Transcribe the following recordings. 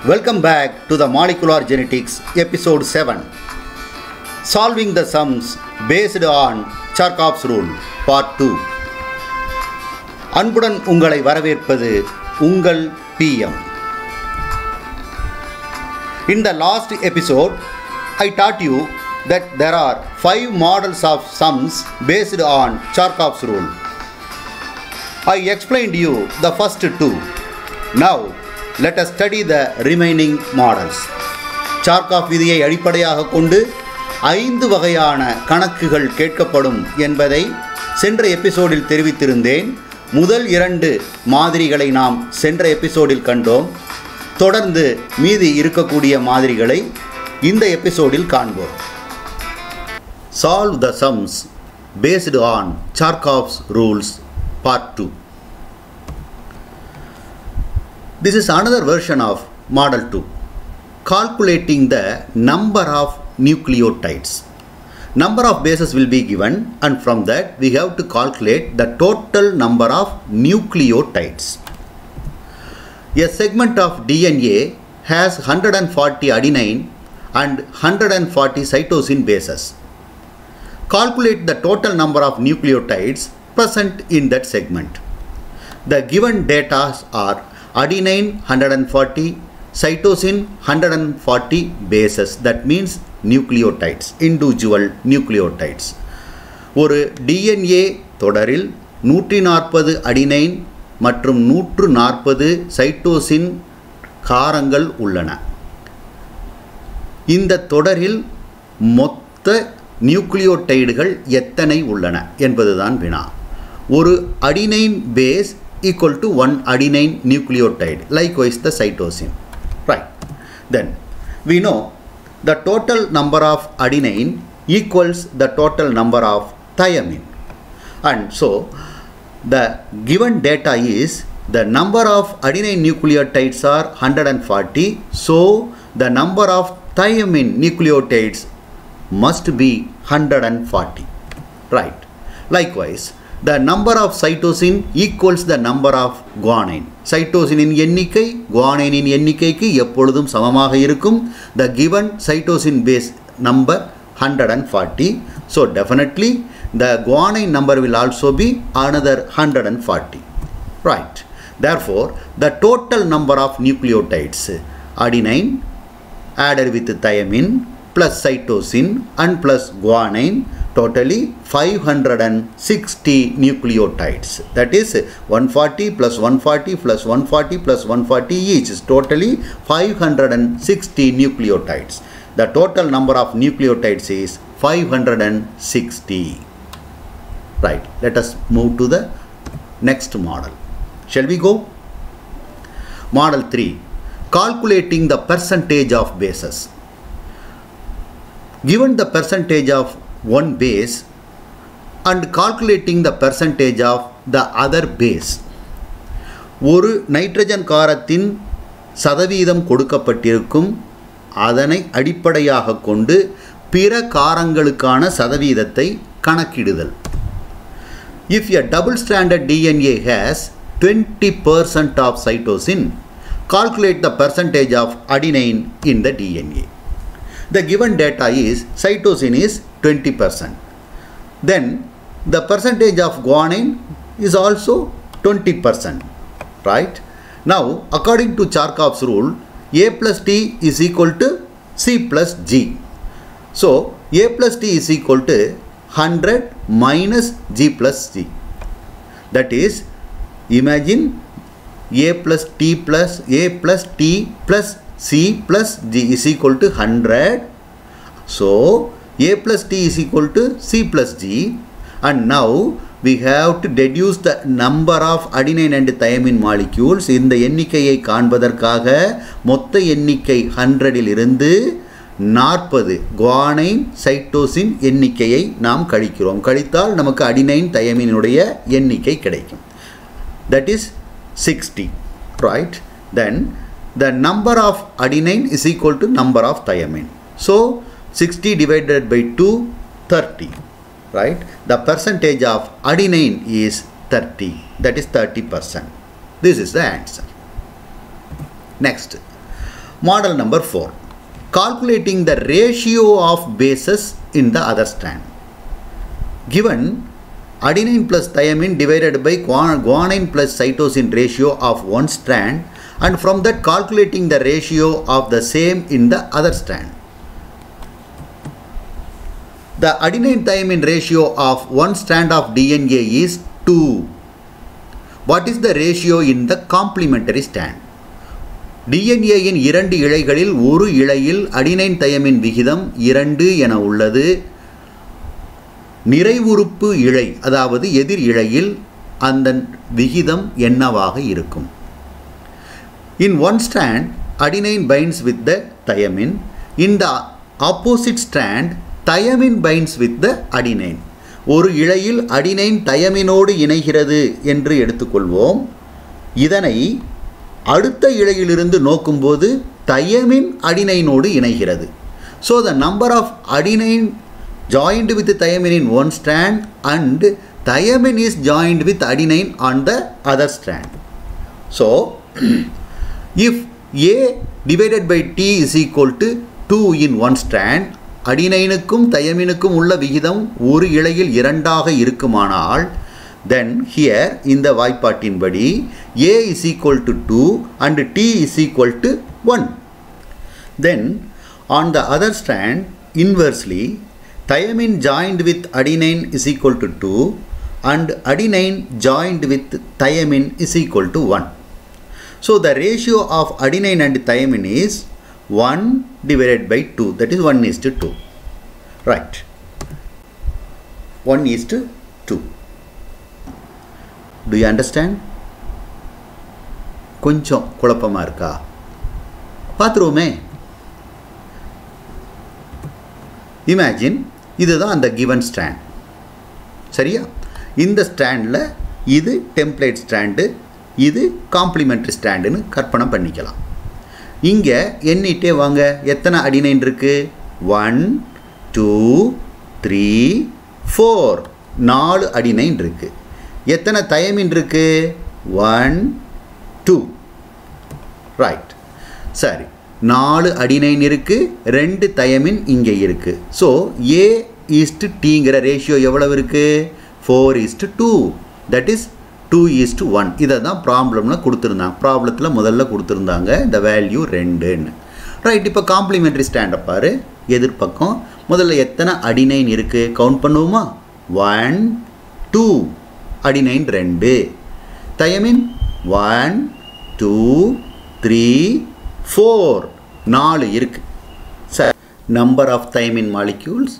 Welcome back to the Molecular Genetics episode 7. Solving the sums based on Charkov's rule part 2. அன்புடன் உங்களை வரவேற்பது உங்கள் PM. In the last episode, I taught you that there are 5 models of sums based on Charkov's rule. I explained you the first 2. Now, let us study the remaining models. Charkov விதியை அடிப்படையாக கொண்டு 5 வகையான கணக்குகள் கேட்கப்படும் என்பதை சென்ற எபிசோடில் தெரிவித்திருந்தேன். முதல் 2 மாதிரிகளை நாம் சென்ற எபிசோடில் கண்டோம். தொடர்ந்து மீதி இருக்கக்கூடிய மாதிரிகளை இந்த எபிசோடில் காண்போம். Solve the sums based on Charkov's rules part 2. This is another version of model 2, calculating the number of nucleotides. Number of bases will be given, and from that we have to calculate the total number of nucleotides. A segment of DNA has 140 adenine and 140 cytosine bases. Calculate the total number of nucleotides present in that segment. The given data are adenine 140, cytosine 140 bases, that means nucleotides, individual nucleotides. ஒரு DNA தொடரில் 140 adenine மற்றும் 140 cytosine காரங்கள் உள்ளன. இந்த தொடரில் மொத்த நியூக்ளியோடைடுகள் எத்தனை உள்ளன என்பதுதான் வினா. ஒரு adenine base equal to 1 adenine nucleotide, likewise the cytosine, right? Then we know the total number of adenine equals the total number of thymine, and so the given data is the number of adenine nucleotides are 140, so the number of thymine nucleotides must be 140, right? Likewise, the number of cytosine equals the number of guanine. Cytosine in எண்ணிக்கை guanine in எண்ணிக்கைக்கு எப்பொழுதும் சமமாக இருக்கும். The given cytosine base number 140. So definitely the guanine number will also be another 140. Right. Therefore, the total number of nucleotides adenine added with thymine plus cytosine and plus guanine, totally 560 nucleotides. That is 140 plus 140 plus 140 plus 140 each is totally 560 nucleotides. The total number of nucleotides is 560. Right. Let us move to the next model. Shall we go? Model 3. Calculating the percentage of bases. Given the percentage of one base and calculating the percentage of the other base. ஒரு nitrogen காரத்தின் சதவீதம் கொடுக்கப்பட்டிருக்கும், அதனை அடிப்படையாக கொண்டு பிற காரங்களுக்கான சதவீதத்தை கணக்கிடுதல். If a double stranded DNA has 20% of cytosine, calculate the percentage of adenine in the DNA. The given data is cytosine is 20%. Then the percentage of guanine is also 20%. Right? Now, according to Charkov's rule, A plus T is equal to C plus G. So, A plus T is equal to 100 minus G plus G. That is, imagine A plus T plus C plus G is equal to 100. So, A plus T is equal to C plus G, and now we have to deduce the number of adenine and thymine molecules. இந்த எண்ணிக்கையை காண்பதற்காக மொத்த எண்ணிக்கை 100 இலிருந்து 40 guanine cytosine எண்ணிக்கையை நாம் கழிக்கிறோம். கழித்தால் நமக்கு adenine thymine உடைய எண்ணிக்கை கிடைக்கும். That is 60, right? Then the number of adenine is equal to number of thymine. So 60 divided by 2, 30, right? The percentage of adenine is 30, that is 30%. This is the answer. Next, Model number 4. Calculating the ratio of bases in the other strand. Given adenine plus thymine divided by guanine plus cytosine ratio of one strand, and from that calculating the ratio of the same in the other strand. The adenine thymine ratio of one strand of DNA is 2. What is the ratio in the complementary strand? DNA in 2 இழைகளில் ஒரு இழையில் adenine thiamine விகிதம் 2 என உள்ளது. நிறைவுறுப்பு இழை அதாவது எதிர் இழையில் அந்த விகிதம் என்னவாக இருக்கும்? In one strand, adenine binds with the thymine. In the opposite strand, thymine binds with the adenine. ஒரு இழையில் அடினைன் தயமினோடு இணைகிறது என்று எடுத்துக்கொள்வோம். இதனை அடுத்த இழையிலிருந்து நோக்கும்போது thymine அடினைனோடு இணைகிறது. So the number of adenine joined with thymine in one strand and thymine is joined with adenine on the other strand. So if A divided by T is equal to 2 in one strand, அடினைனுக்கும் thymine-க்கும் உள்ள விகிதம் ஒரு இழையில் 2ஆக இருக்குமானால், then here இந்த வாய்ப்பாட்டின்படி A is equal to 2 and T is equal to 1. Then on the other strand, inversely, thymine joined with adenine is equal to 2 and adenine joined with thymine is equal to 1. So the ratio of adenine and thymine is 1 divided by 2, that is 1:2. Right. 1:2. Do you understand? கொஞ்சம் குழப்பமா இருக்கா? பாத்துருவோமே. Imagine இதுதான் அந்த given strand. சரியா? இந்த ஸ்ட்ராண்டில் இது template strand, இது complimentary ஸ்ட்ராண்டுன்னு கற்பனை பண்ணிக்கலாம். இங்கே எண்ணிட்டே வாங்க. எத்தனை அடினைன் இருக்கு? 1 2 3 4 4 அடினைன் இருக்கு. எத்தனை தயமின் இருக்கு? 1 2. ரைட். சரி, 4 அடினைன் இருக்கு, 2 தயமின் இங்கே இருக்கு. ஸோ A:Tங்கிற ரேஷியோ எவ்வளவு இருக்கு? 4:2. That is 2:1. இதை தான் ப்ராப்ளமில் கொடுத்துருந்தாங்க. ப்ராப்ளத்தில் முதல்ல கொடுத்துருந்தாங்க இந்த வேல்யூ 2ன்னு. ரைட். இப்போ காம்ப்ளிமெண்ட்ரி ஸ்டாண்டை பாரு. எதிர்பக்கம் முதல்ல எத்தனை அடினைன் இருக்குது கவுண்ட் பண்ணுவோமா? 1 2 அடினைன் 2, தயமின் 1 2 3 4 4 இருக்கு. Sir, number of thymine molecules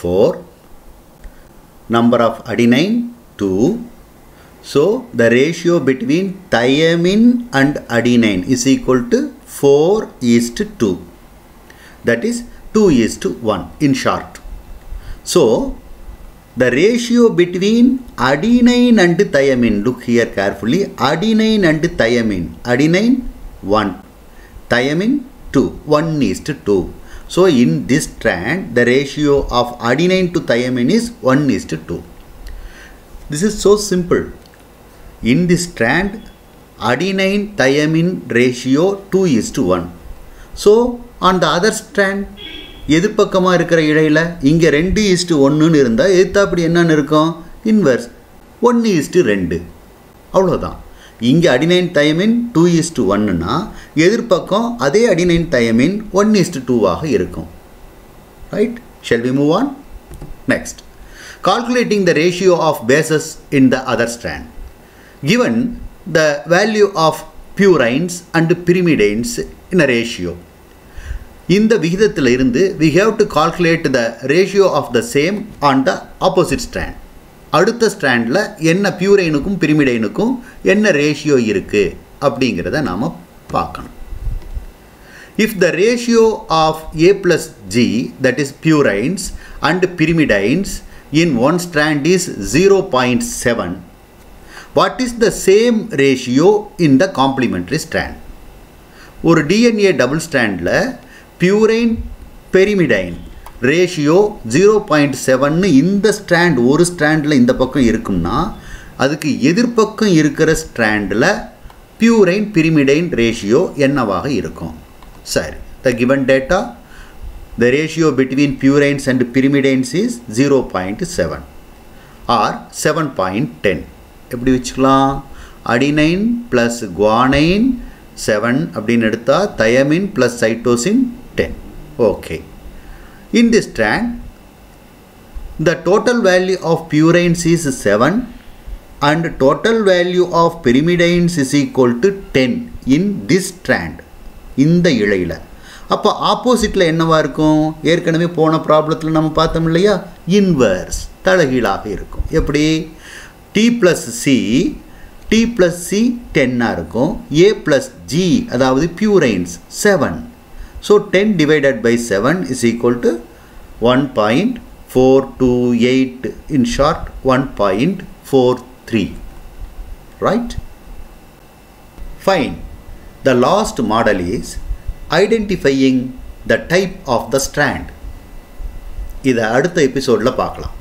4, number of adenine 2. So the ratio between thymine and adenine is equal to 4:2. That is 2:1 in short. So the ratio between adenine and thymine, look here carefully, adenine and thymine, adenine 1, thymine 2, 1:2. So in this strand the ratio of adenine to thymine is 1:2. This is so simple. In this strand, adenine thymine ratio 2:1. So on the other strand, எதிர்பக்கமாக இருக்கிற இழையில் இங்கே 2:1 இருந்தால் எதிர்த்தாப்படி என்னன்னு இருக்கும்? Inverse 1:2. அவ்வளோதான். இங்கே adenine thymine 2:1னா எதிர்பக்கம் அதே adenine thymine 1:2ஆக இருக்கும். Right. Shall we move on? Next. Calculating the ratio of bases in the other strand. Given the value of purines and pyrimidines in a ratio. இந்த விகிதத்தில் இருந்து we have to calculate the ratio of the same on the opposite strand. அடுத்த ஸ்ட்ராண்டில் என்ன பியூரைனுக்கும் பிரிமிடைனுக்கும் என்ன ratio இருக்குது அப்படிங்கிறத நாம் பார்க்கணும். If the ratio of A plus G, that is purines and pyrimidines in one strand is 0.7, what is the same ratio in the complementary strand? ஒரு DNA double ஸ்ட்ராண்டில் பியூரைன் பெரிமிடைன் ratio 0.7 இந்த strand ஒரு ஸ்ட்ராண்டில் இந்த பக்கம் இருக்கும்னா அதுக்கு எதிர்பக்கம் இருக்கிற ஸ்ட்ராண்டில் பியூரைன் பிரிமிடைன் ரேஷியோ என்னவாக இருக்கும்? Sari. The given data, the ratio between purines and pyrimidines is 0.7 or 7.10. எப்படி வச்சுக்கலாம்? Adenine plus guanine 7 அப்படின்னு எடுத்தா thiamine plus cytosine 10. Okay. In this strand, the total value of purines is 7 and total value of pyrimidines is equal to 10 in this strand. இந்த இழையில. அப்போ ஆப்போசிட்டில் என்னவா இருக்கும்? ஏற்கனவே போன ப்ராப்ளத்தில் நம்ம பார்த்தோம் இல்லையா? இன்வர்ஸ் தலைகீழாக இருக்கும். எப்படி? T plus C 10 இருக்கும். A plus G அதாவது purines 7. So 10 divided by 7 is equal to 1.428, in short 1.43. Right? Fine. The last model is identifying the type of the strand. இதை அடுத்த எபிசோடில் பார்க்கலாம்.